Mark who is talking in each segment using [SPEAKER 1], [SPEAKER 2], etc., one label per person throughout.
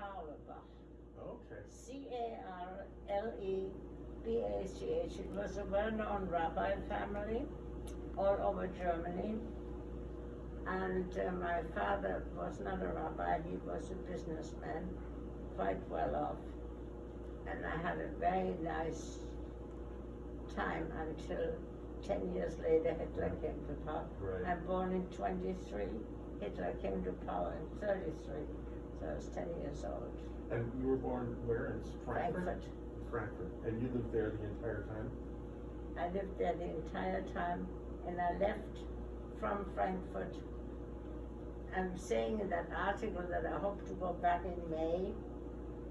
[SPEAKER 1] Carlebach.
[SPEAKER 2] Okay.
[SPEAKER 1] Carlebach. It was a well-known rabbi family all over Germany. And my father was not a rabbi, he was a businessman, quite well off. And I had a very nice time until 10 years later Hitler came to power.
[SPEAKER 2] Right.
[SPEAKER 1] I'm born in 23, Hitler came to power in 33, so I was 10 years old.
[SPEAKER 2] And you were born where? In Frankfurt?
[SPEAKER 1] Frankfurt.
[SPEAKER 2] And you lived there the entire time?
[SPEAKER 1] I lived there the entire time, and I left from Frankfurt. I'm saying in that article that I hope to go back in May.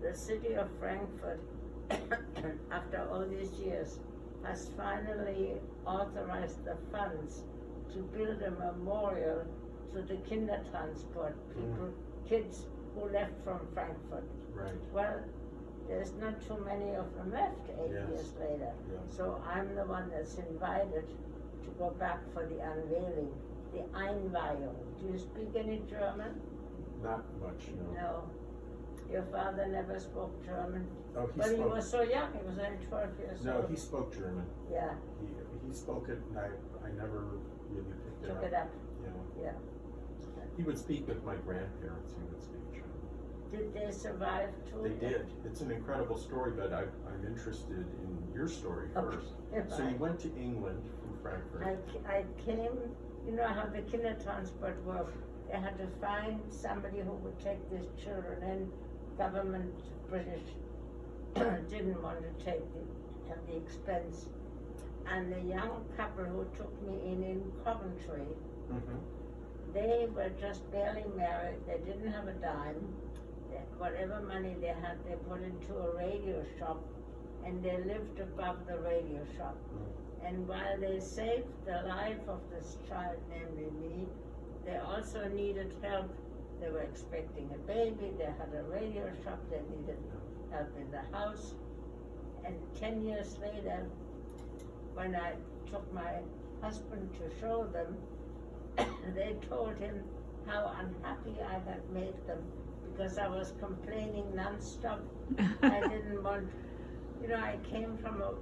[SPEAKER 1] The city of Frankfurt, after all these years, has finally authorized the funds to build a memorial to the Kindertransport people, kids who left from Frankfurt.
[SPEAKER 2] Right.
[SPEAKER 1] Well, there's not too many of them left 8 years later.
[SPEAKER 2] Yeah.
[SPEAKER 1] So I'm the one that's invited to go back for the unveiling, the Einweihung. Do you speak any German?
[SPEAKER 2] Not much, no.
[SPEAKER 1] No. Your father never spoke German?
[SPEAKER 2] Oh,
[SPEAKER 1] But he was so young, he was only 12 years old.
[SPEAKER 2] No, he spoke German.
[SPEAKER 1] Yeah.
[SPEAKER 2] He spoke it, and I never really picked
[SPEAKER 1] Took it up.
[SPEAKER 2] Yeah.
[SPEAKER 1] Yeah.
[SPEAKER 2] He would speak with my grandparents. He would speak German.
[SPEAKER 1] Did they survive too?
[SPEAKER 2] They did. It's an incredible story, but I'm interested in your story first.
[SPEAKER 1] Okay.
[SPEAKER 2] So you went to England from Frankfurt.
[SPEAKER 1] I came, you know how the Kindertransport worked. They had to find somebody who would take these children in. Government, British, didn't want to take the expense. And the young couple who took me in Coventry, they were just barely married. They didn't have a dime. Whatever money they had, they put into a radio shop, and they lived above the radio shop. And while they saved the life of this child, namely me, they also needed help. They were expecting a baby, they had a radio shop, they needed help in the house. And 10 years later, when I took my husband to show them, they told him how unhappy I had made them because I was complaining non-stop. I didn't want, you know, I came from a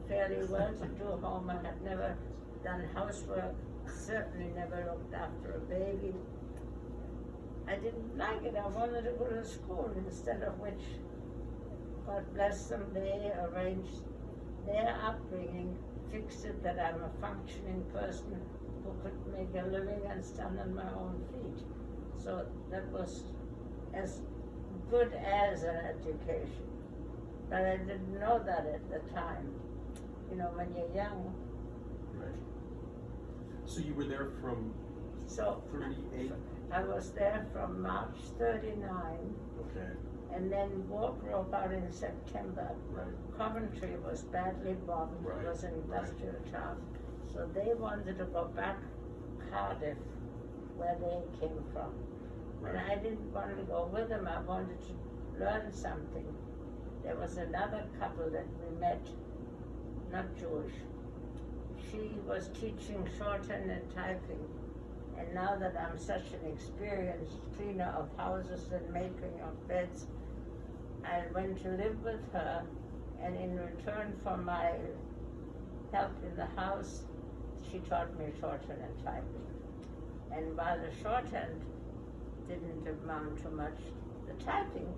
[SPEAKER 1] fairly well-to-do home. I had never done housework, certainly never looked after a baby. I didn't like it. I wanted to go to school, instead of which, God bless them, they arranged their upbringing, fixed it that I'm a functioning person who could make a living and stand on my own feet. So that was as good as an education. But I didn't know that at the time. You know, when you're young.
[SPEAKER 2] Right. So you were there from 38?
[SPEAKER 1] I was there from March 39.
[SPEAKER 2] Okay.
[SPEAKER 1] And then war broke out in September.
[SPEAKER 2] Right.
[SPEAKER 1] Coventry was badly bombed.
[SPEAKER 2] Right.
[SPEAKER 1] It was an industrial town. So they wanted to go back Cardiff, where they came from.
[SPEAKER 2] Right.
[SPEAKER 1] And I didn't want to go with them. I wanted to learn something. There was another couple that we met, not Jewish. She was teaching shorthand and typing. And now that I'm such an experienced cleaner of houses and making of beds, I went to live with her, and in return for my help in the house, she taught me shorthand and typing. And while the shorthand didn't amount to much, the typing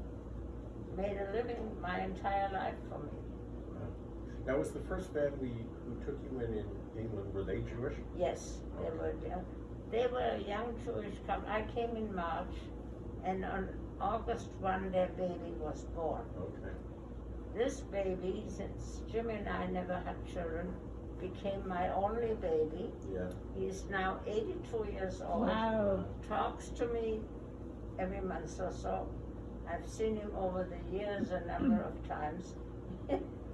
[SPEAKER 1] made a living my entire life for me.
[SPEAKER 2] Now, was the first family who took you in England, were they Jewish?
[SPEAKER 1] Yes, they were. They were a young Jewish couple. I came in March, and on August 1, their baby was born.
[SPEAKER 2] Okay.
[SPEAKER 1] This baby, since Jimmy and I never had children, became my only baby.
[SPEAKER 2] Yeah.
[SPEAKER 1] He's now 82 years old.
[SPEAKER 3] Wow.
[SPEAKER 1] Talks to me every month or so. I've seen him over the years a number of times.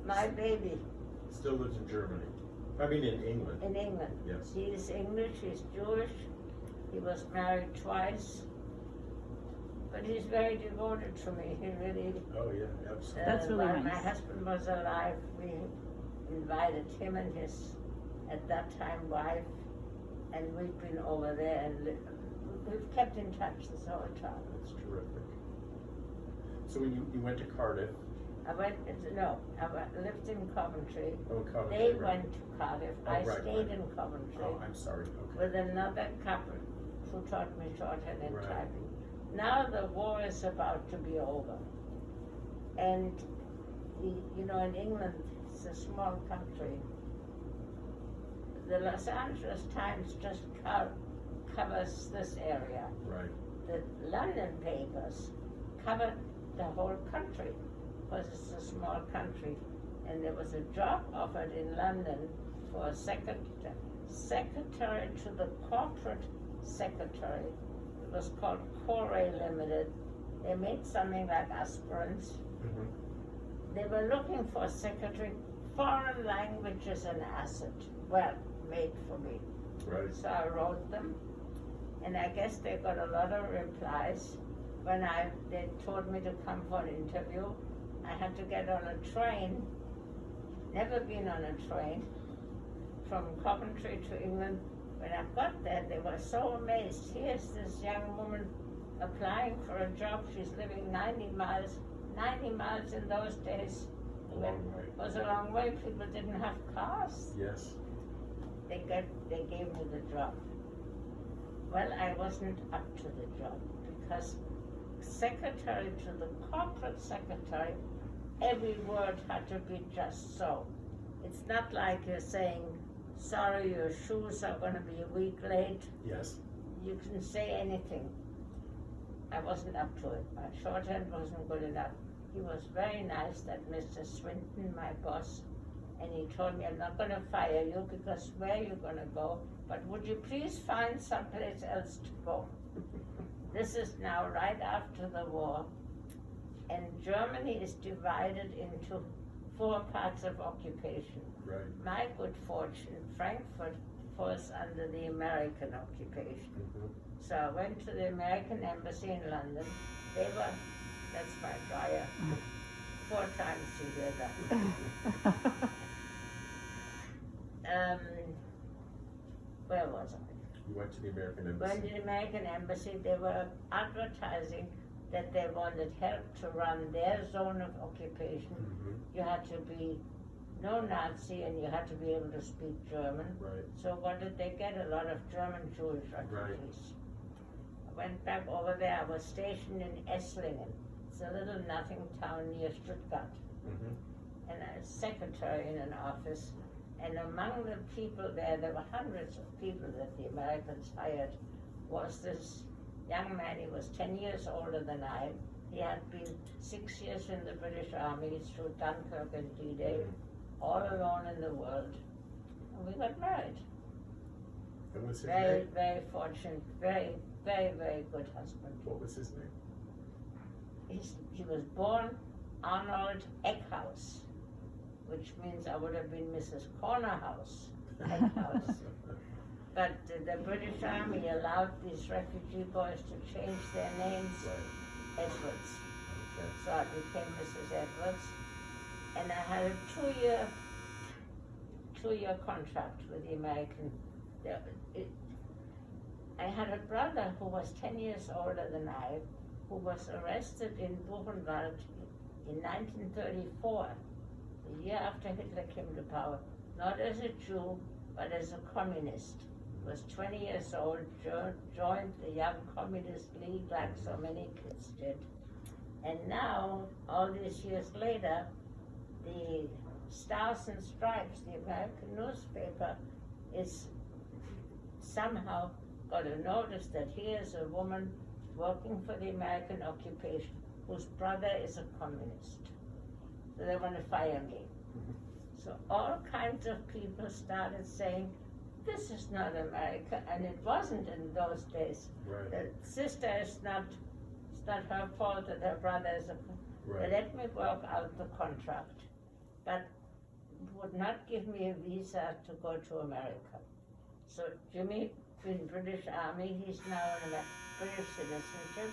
[SPEAKER 1] My baby.
[SPEAKER 2] Still lives in Germany. I mean, in England.
[SPEAKER 1] In England.
[SPEAKER 2] Yes.
[SPEAKER 1] He's English, he's Jewish. He was married twice. But he's very devoted to me. He really.
[SPEAKER 2] Oh yeah, absolutely.
[SPEAKER 3] That's really
[SPEAKER 1] While
[SPEAKER 3] nice.
[SPEAKER 1] my husband was alive, we invited him and his, at that time, wife, and we've been over there, and we've kept in touch this whole time.
[SPEAKER 2] That's terrific. So when you went to Cardiff,
[SPEAKER 1] I lived in Coventry.
[SPEAKER 2] oh, Coventry,
[SPEAKER 1] They
[SPEAKER 2] right.
[SPEAKER 1] went to Cardiff.
[SPEAKER 2] Oh,
[SPEAKER 1] I
[SPEAKER 2] right,
[SPEAKER 1] stayed
[SPEAKER 2] right.
[SPEAKER 1] in Coventry
[SPEAKER 2] Oh, I'm sorry, okay.
[SPEAKER 1] with another couple who taught me shorthand and
[SPEAKER 2] Right.
[SPEAKER 1] typing. Now the war is about to be over. And, you know, in England, it's a small country. The Los Angeles Times just covers this area.
[SPEAKER 2] Right.
[SPEAKER 1] The London papers cover the whole country because it's a small country. And there was a job offered in London for a secretary to the corporate secretary. It was called Corey Limited. They made something like aspirants.
[SPEAKER 2] Mm-hmm.
[SPEAKER 1] They were looking for a secretary. Foreign language is an asset. Well, made for me.
[SPEAKER 2] Right.
[SPEAKER 1] So I wrote them, and I guess they got a lot of replies. When they told me to come for an interview, I had to get on a train. Never been on a train from Coventry to England. When I got there, they were so amazed. Here's this young woman applying for a job. She's living 90 miles. 90 miles in those days
[SPEAKER 2] A long way.
[SPEAKER 1] was a long way. People didn't have cars.
[SPEAKER 2] Yes.
[SPEAKER 1] They gave me the job. Well, I wasn't up to the job because secretary to the corporate secretary, every word had to be just so. It's not like you're saying, sorry, your shoes are going to be a week late.
[SPEAKER 2] Yes.
[SPEAKER 1] You can say anything. I wasn't up to it. My shorthand wasn't good enough. He was very nice, that Mr. Swinton, my boss, and he told me, I'm not going to fire you because where are you going to go? But would you please find someplace else to go? This is now right after the war, and Germany is divided into 4 parts of occupation.
[SPEAKER 2] Right.
[SPEAKER 1] My good fortune, Frankfurt falls under the American occupation.
[SPEAKER 2] Mm-hmm.
[SPEAKER 1] So I went to the American Embassy in London. That's my dryer. 4 times you hear that. Where was I?
[SPEAKER 2] You went to the American
[SPEAKER 1] When
[SPEAKER 2] Embassy.
[SPEAKER 1] the American Embassy, they were advertising that they wanted help to run their zone of occupation.
[SPEAKER 2] Mm-hmm.
[SPEAKER 1] You had to be no Nazi and you had to be able to speak German.
[SPEAKER 2] Right.
[SPEAKER 1] So what did they get? A lot of German Jewish refugees. I went back over there. I was stationed in Esslingen. It's a little nothing town near Stuttgart.
[SPEAKER 2] Mm-hmm.
[SPEAKER 1] And I was secretary in an office. And among the people there were hundreds of people that the Americans hired, was this young man. He was 10 years older than I. He had been 6 years in the British Army through Dunkirk and D-Day, all alone in the world. And we got married.
[SPEAKER 2] And what's his
[SPEAKER 1] Very,
[SPEAKER 2] name?
[SPEAKER 1] very fortunate, very, very, very good husband.
[SPEAKER 2] What was his name?
[SPEAKER 1] He was born Arnold Eckhouse, which means I would have been Mrs. Cornerhouse Eckhouse. But the British Army allowed these refugee boys to change their names.
[SPEAKER 2] Right.
[SPEAKER 1] Edwards.
[SPEAKER 2] Okay.
[SPEAKER 1] So I became Mrs. Edwards. And I had a two-year contract with the American. I had a brother who was 10 years older than I, who was arrested in Buchenwald in 1934, the year after Hitler came to power, not as a Jew, but as a communist. Was 20 years old, joined the Young Communist League like so many kids did. And now, all these years later, the Stars and Stripes, the American newspaper, is somehow got a notice that here's a woman working for the American occupation whose brother is a communist. So they want to fire me. So all kinds of people started saying, this is not America, and it wasn't in those days.
[SPEAKER 2] Right.
[SPEAKER 1] The sister it's not her fault that her brother is a.
[SPEAKER 2] Right.
[SPEAKER 1] They let me work out the contract, but would not give me a visa to go to America. So Jimmy, in British Army, he's now in a British citizenship,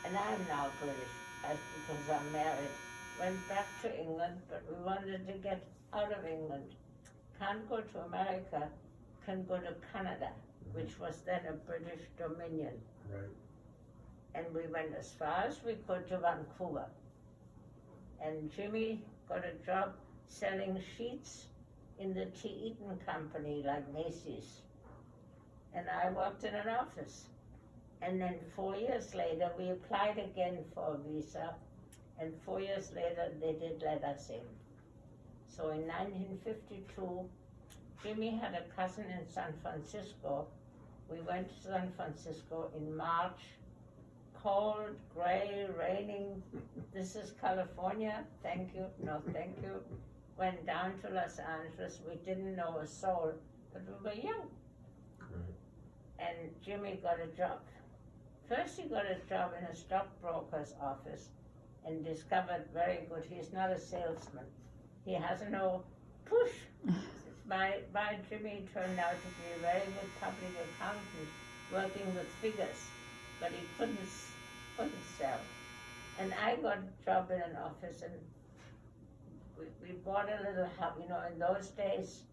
[SPEAKER 1] and I'm now British, because I'm married. Went back to England, but we wanted to get out of England. Can't go to America, can go to Canada, which was then a British dominion.
[SPEAKER 2] Right.
[SPEAKER 1] And we went as far as we could to Vancouver. And Jimmy got a job selling sheets in the T. Eaton Company, like Macy's. And I worked in an office. And then 4 years later, we applied again for a visa. And 4 years later, they did let us in. So in 1952, Jimmy had a cousin in San Francisco. We went to San Francisco in March. Cold, gray, raining. This is California. Thank you. No, thank you. Went down to Los Angeles. We didn't know a soul, but we were young.
[SPEAKER 2] Right.
[SPEAKER 1] And Jimmy got a job. First, he got a job in a stockbroker's office and discovered very good. He's not a salesman. He has no push. By Jimmy turned out to be a very good public accountant working with figures, but he couldn't sell. And I got a job in an office, and we bought a little house. You know, in those days,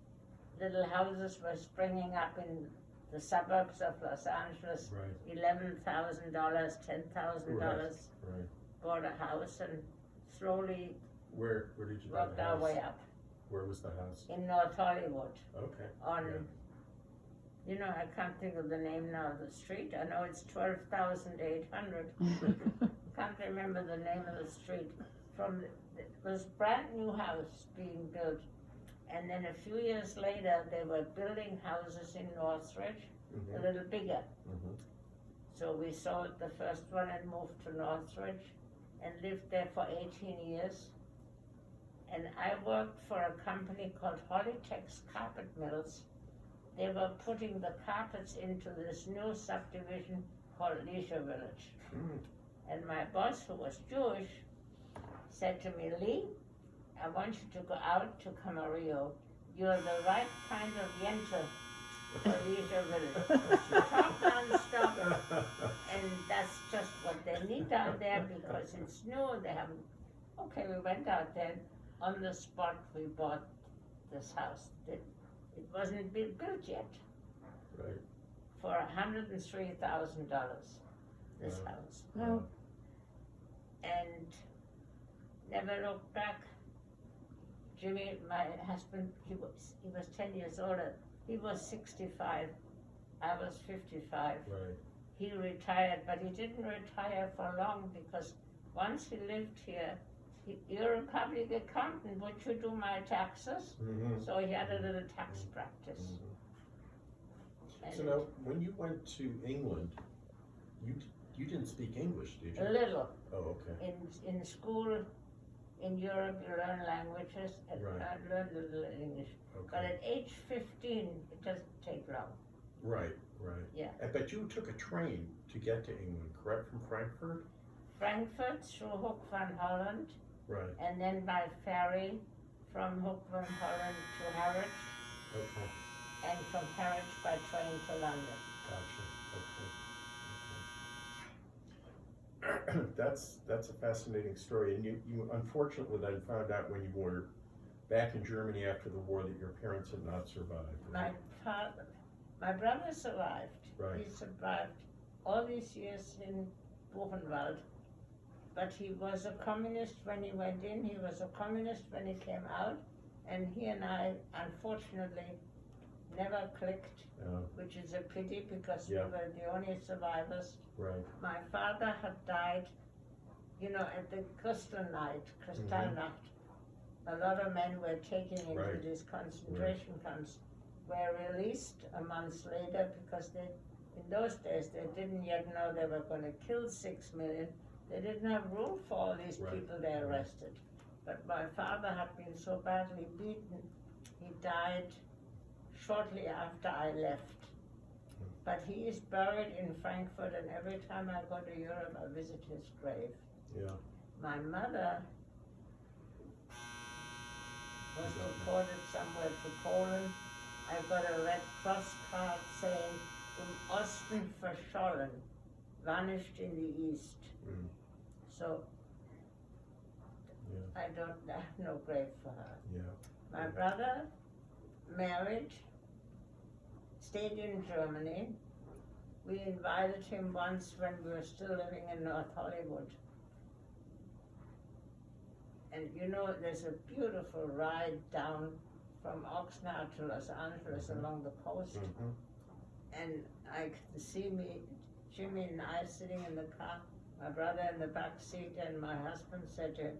[SPEAKER 1] little houses were springing up in the suburbs of Los Angeles.
[SPEAKER 2] Right.
[SPEAKER 1] $11,000, $10,000.
[SPEAKER 2] Right.
[SPEAKER 1] Bought a house and slowly
[SPEAKER 2] Where did you buy
[SPEAKER 1] worked
[SPEAKER 2] the
[SPEAKER 1] our
[SPEAKER 2] house?
[SPEAKER 1] way up.
[SPEAKER 2] Where was the house?
[SPEAKER 1] In North Hollywood.
[SPEAKER 2] Okay.
[SPEAKER 1] On,
[SPEAKER 2] Yeah.
[SPEAKER 1] you know, I can't think of the name now of the street. I know it's 12,800. Can't remember the name of the street. It was a brand new house being built. And then a few years later, they were building houses in Northridge, a little bigger.
[SPEAKER 2] Mm-hmm.
[SPEAKER 1] So we sold the first one and moved to Northridge and lived there for 18 years. And I worked for a company called Hollytex Carpet Mills. They were putting the carpets into this new subdivision called Leisure Village.
[SPEAKER 2] Mm.
[SPEAKER 1] And my boss, who was Jewish, said to me, Lee, I want you to go out to Camarillo. You're the right kind of yenta for Leisure Village. You talk non-stop, and that's just what they need down there because it's new. They haven't. Okay, we went out there. On the spot, we bought this house. It wasn't built yet.
[SPEAKER 2] Right.
[SPEAKER 1] For $103,000. This
[SPEAKER 2] Wow.
[SPEAKER 1] house.
[SPEAKER 3] Wow.
[SPEAKER 1] And never looked back. Jimmy, my husband, he was 10 years older. He was 65. I was 55.
[SPEAKER 2] Right.
[SPEAKER 1] He retired, but he didn't retire for long because once he lived here, you're a public accountant, would you do my taxes?
[SPEAKER 2] Mm-hmm.
[SPEAKER 1] So he had a little tax practice.
[SPEAKER 2] So now, when you went to England, you didn't speak English, did you?
[SPEAKER 1] A little.
[SPEAKER 2] Oh, okay.
[SPEAKER 1] In school, in Europe, you learn languages, and
[SPEAKER 2] Right.
[SPEAKER 1] I learned a little English. But
[SPEAKER 2] Okay.
[SPEAKER 1] at age 15, it doesn't take long.
[SPEAKER 2] Right, right.
[SPEAKER 1] Yeah.
[SPEAKER 2] But you took a train to get to England, correct, from Frankfurt?
[SPEAKER 1] Frankfurt through Hoek van Holland,
[SPEAKER 2] Right.
[SPEAKER 1] and then by ferry from Hoek van Holland to Harwich,
[SPEAKER 2] Okay.
[SPEAKER 1] and from Harwich by train to London.
[SPEAKER 2] Gotcha. Okay. That's a fascinating story, and you unfortunately then found out when you were back in Germany after the war that your parents had not survived. Right?
[SPEAKER 1] My brother survived.
[SPEAKER 2] Right.
[SPEAKER 1] He survived all these years in Buchenwald. But he was a communist when he went in, he was a communist when he came out, and he and I, unfortunately, never clicked, which is a pity because
[SPEAKER 2] Yeah.
[SPEAKER 1] we were the only survivors.
[SPEAKER 2] Right.
[SPEAKER 1] My father had died, you know, at the Kristallnacht. A lot of men were taken into
[SPEAKER 2] Right.
[SPEAKER 1] these concentration camps, were released a month later because in those days, they didn't yet know they were going to kill 6 million. They didn't have room for all these
[SPEAKER 2] Right.
[SPEAKER 1] people they arrested. But my father had been so badly beaten, he died shortly after I left. But he is buried in Frankfurt, and every time I go to Europe, I visit his grave.
[SPEAKER 2] Yeah.
[SPEAKER 1] My mother was deported somewhere to Poland. I got a Red Cross card saying, Im Osten verschollen, vanished in the East.
[SPEAKER 2] Mm.
[SPEAKER 1] So,
[SPEAKER 2] Yeah.
[SPEAKER 1] I have no grave for her.
[SPEAKER 2] Yeah.
[SPEAKER 1] My brother married, stayed in Germany, We invited him once when we were still living in North Hollywood. And you know, there's a beautiful ride down from Oxnard to Los Angeles along the coast. And I could see Jimmy and I sitting in the car, my brother in the back seat, and my husband said to him,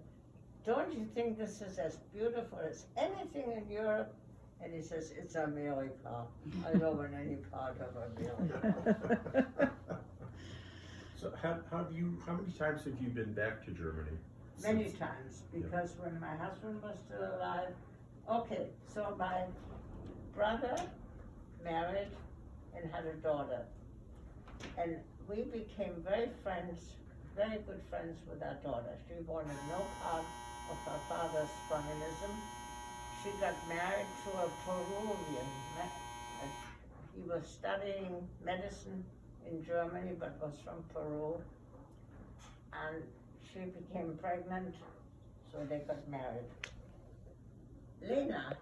[SPEAKER 1] "Don't you think this is as beautiful as anything in Europe?" And he says, "It's America. I love in any part of America."
[SPEAKER 2] So how many times have you been back to Germany?
[SPEAKER 1] Many times, because when my husband was still alive, okay, so my brother married and had a daughter. And we became very good friends with our daughter. She wanted no part of her father's communism. She got married to a Peruvian. He was studying medicine in Germany, but was from Peru. And she became pregnant, so they got married. Lena,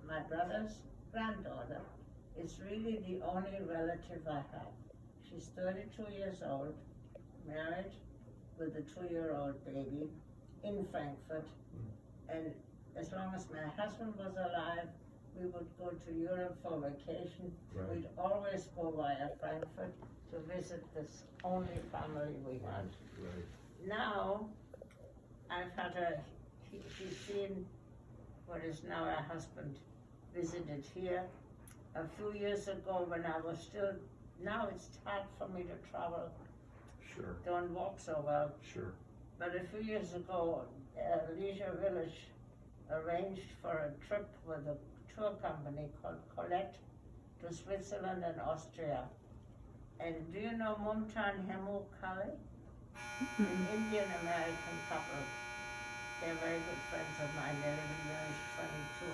[SPEAKER 1] my brother's granddaughter, is really the only relative I have. She's 32 years old, married with a 2-year-old baby in Frankfurt. And as long as my husband was alive, we would go to Europe for vacation.
[SPEAKER 2] Right.
[SPEAKER 1] We'd always go via Frankfurt to visit this only family we had.
[SPEAKER 2] Right.
[SPEAKER 1] Now, I've had she's seen what is now her husband visited here. A few years ago when I was still, now it's hard for me to travel.
[SPEAKER 2] Sure.
[SPEAKER 1] Don't walk so well.
[SPEAKER 2] Sure.
[SPEAKER 1] But a few years ago, Leisure Village arranged for a trip with a tour company called Colette to Switzerland and Austria. And do you know Mumtan Hemu Kale? An Indian-American couple. They're very good friends of mine. They live in Village 22.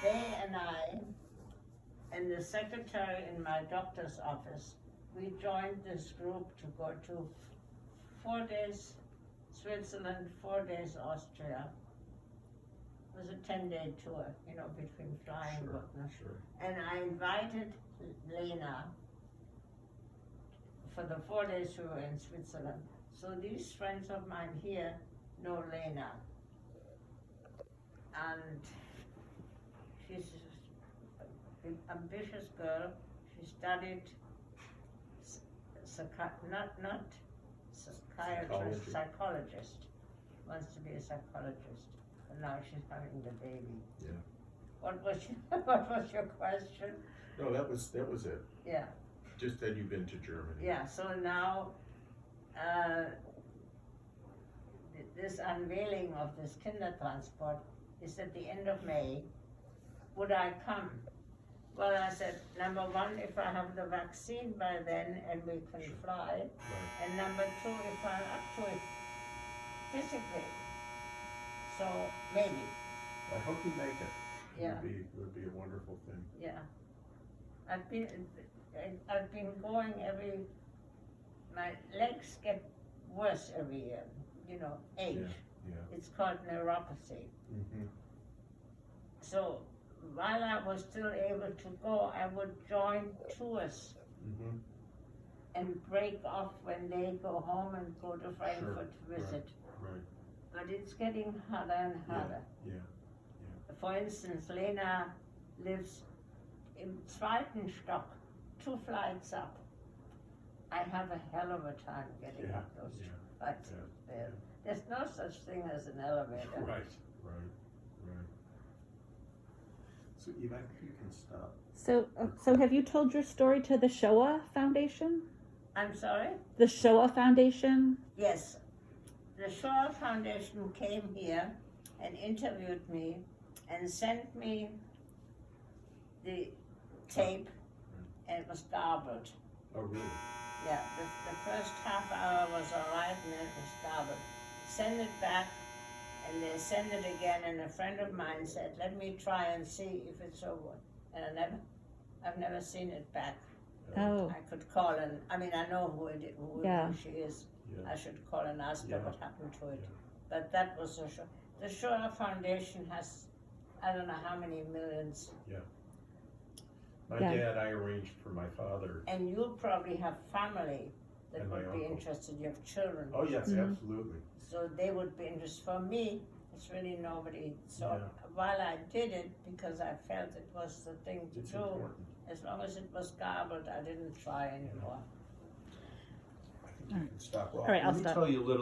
[SPEAKER 1] They and I, and the secretary in my doctor's office, we joined this group to go to 4 days Switzerland, 4 days Austria. It was a 10-day tour, you know, between flying and whatnot.
[SPEAKER 2] Sure.
[SPEAKER 1] And I invited Lena for the 4 days we were in Switzerland. So these friends of mine here know Lena. And she's an ambitious girl. She studied psychologist. Wants to be a psychologist. And now she's having the baby.
[SPEAKER 2] Yeah.
[SPEAKER 1] What was your question?
[SPEAKER 2] No, that was it.
[SPEAKER 1] Yeah.
[SPEAKER 2] Just that you've been to Germany.
[SPEAKER 1] Yeah, so now this unveiling of this Kindertransport is at the end of May. Would I come? Well, I said, number one, if I have the vaccine by then and we can fly,
[SPEAKER 2] Right.
[SPEAKER 1] and number two, if I'm up to it physically. So maybe.
[SPEAKER 2] I hope you make it.
[SPEAKER 1] Yeah.
[SPEAKER 2] It would be a wonderful thing.
[SPEAKER 1] Yeah. I've been going my legs get worse every year, you know, age.
[SPEAKER 2] Yeah.
[SPEAKER 1] It's called neuropathy.
[SPEAKER 2] Mm-hmm.
[SPEAKER 1] So while I was still able to go, I would join tours
[SPEAKER 2] Mm-hmm.
[SPEAKER 1] and break off when they go home and go to Frankfurt to visit.
[SPEAKER 2] Right.
[SPEAKER 1] But it's getting harder and harder.
[SPEAKER 2] Yeah.
[SPEAKER 1] For instance, Lena lives in Zweitenstock, 2 flights up. I have a hell of a time getting up those 2 flights there. There's no such thing as an elevator.
[SPEAKER 2] Right. So Eva, you can stop.
[SPEAKER 3] So have you told your story to the Shoah Foundation?
[SPEAKER 1] I'm sorry?
[SPEAKER 3] The Shoah Foundation?
[SPEAKER 1] Yes. The Shoah Foundation came here and interviewed me and sent me the tape, and it was garbled.
[SPEAKER 2] Oh, really?
[SPEAKER 1] Yeah, the first half hour was all right, and then it was garbled. Send it back, and they send it again, and a friend of mine said, let me try and see if it's over. And I've never seen it back.
[SPEAKER 3] Oh.
[SPEAKER 1] I could call and, I mean, I know who she is.
[SPEAKER 2] Yeah.
[SPEAKER 1] I should call and ask her
[SPEAKER 2] Yeah.
[SPEAKER 1] what happened to it. But that was the show. The Shoah Foundation has, I don't know how many millions.
[SPEAKER 2] Yeah. My
[SPEAKER 3] Yeah.
[SPEAKER 2] dad, I arranged for my father.
[SPEAKER 1] And you'll probably have family that
[SPEAKER 2] And my
[SPEAKER 1] would be
[SPEAKER 2] uncle.
[SPEAKER 1] interested. You have children.
[SPEAKER 2] Oh, yes,
[SPEAKER 3] Mhm.
[SPEAKER 2] absolutely.
[SPEAKER 1] So they would be interested. For me, it's really nobody. So
[SPEAKER 2] Yeah.
[SPEAKER 1] while I did it because I felt it was the thing to
[SPEAKER 2] It's
[SPEAKER 1] do,
[SPEAKER 2] important.
[SPEAKER 1] as long as it was garbled, I didn't try anymore.
[SPEAKER 2] I think you can stop off.
[SPEAKER 3] All right, I'll
[SPEAKER 2] Let me
[SPEAKER 3] stop.
[SPEAKER 2] tell you a little